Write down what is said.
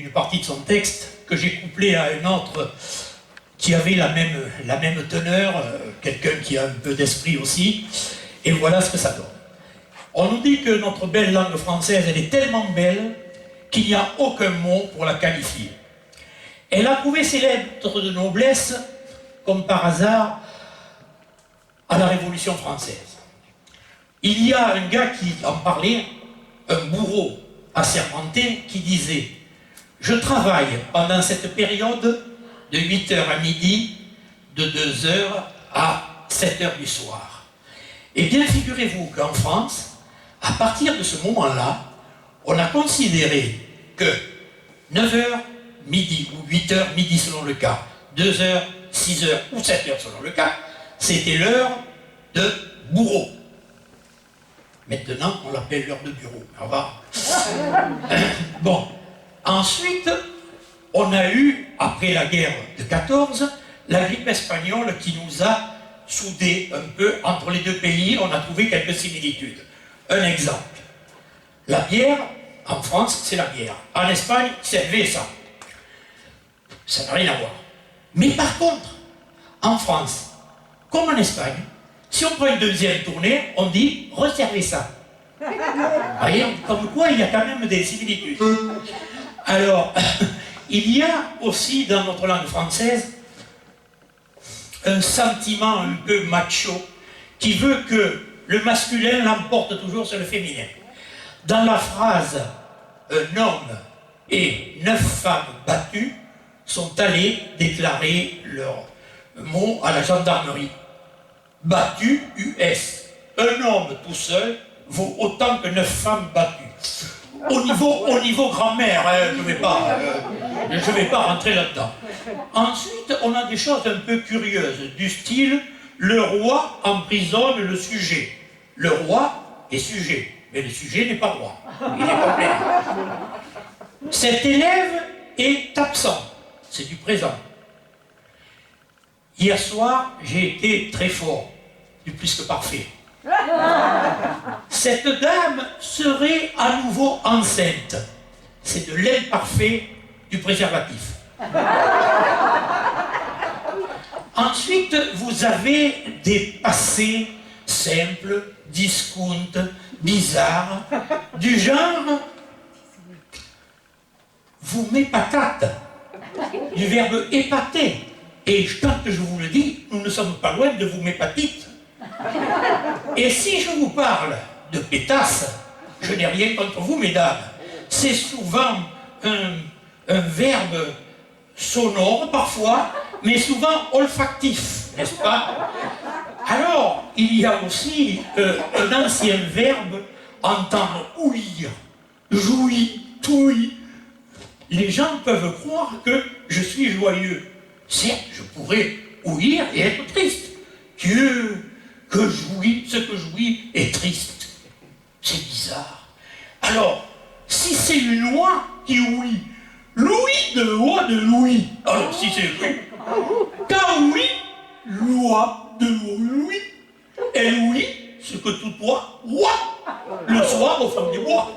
une partie de son texte que j'ai couplé à un autre qui avait la même teneur, quelqu'un qui a un peu d'esprit aussi, et voilà ce que ça donne. On nous dit que notre belle langue française, elle est tellement belle qu'il n'y a aucun mot pour la qualifier. Elle a trouvé ses lettres de noblesse, comme par hasard, à la Révolution française. Il y a un gars qui en parlait, un bourreau assermenté, qui disait « Je travaille pendant cette période de 8h à midi, de 2h à 7h du soir. » Eh bien, figurez-vous qu'en France, à partir de ce moment-là, on a considéré que 9h, midi, ou 8h, midi selon le cas, 2h, 6h ou 7h selon le cas, c'était l'heure de bourreau. Maintenant, on l'appelle l'heure de bureau. Au revoir. Bon. Ensuite, on a eu, après la guerre de 14, la grippe espagnole qui nous a soudés un peu entre les deux pays. On a trouvé quelques similitudes. Un exemple. La bière, en France, c'est la bière. En Espagne, c'est cerveza. Ça n'a rien à voir. Mais par contre, en France, comme en Espagne, si on prend une deuxième tournée, on dit « reservez ça ». Vous voyez, comme quoi il y a quand même des similitudes. Alors, il y a aussi dans notre langue française un sentiment un peu macho qui veut que le masculin l'emporte toujours sur le féminin. Dans la phrase « un homme et 9 femmes battues sont allées déclarer leurs mots à la gendarmerie. Battu, US. Un homme tout seul vaut autant que 9 femmes battues. Au niveau grammaire, hein, je ne vais pas rentrer là-dedans. Ensuite, on a des choses un peu curieuses, du style « le roi emprisonne le sujet ». Le roi est sujet, mais le sujet n'est pas roi. Il est complet. Cet élève est absent. C'est du présent. Hier soir, j'ai été très fort, du plus que parfait. Cette dame serait à nouveau enceinte. C'est de l'imparfait du préservatif. Ensuite, vous avez des passés simples, discount, bizarres, du genre « vous m'épatâtes », du verbe « épater ». Et quand je vous le dis, nous ne sommes pas loin de vous m'épatite. Et si je vous parle de pétasse, je n'ai rien contre vous, mesdames. C'est souvent un verbe sonore parfois, mais souvent olfactif, n'est-ce pas? Alors, il y a aussi un ancien verbe, entendre ouïr, jouir, touille. Les gens peuvent croire que je suis joyeux. Certes, je pourrais ouïr et être triste. Dieu, que jouit, ce que jouit est triste. C'est bizarre. Alors, si c'est une loi qui ouït, Louis de loi de Louis. Alors, si c'est Louis, quand oui, loi de Louis, elle ouït ce que tout toi, ouah, le soir au fond des bois.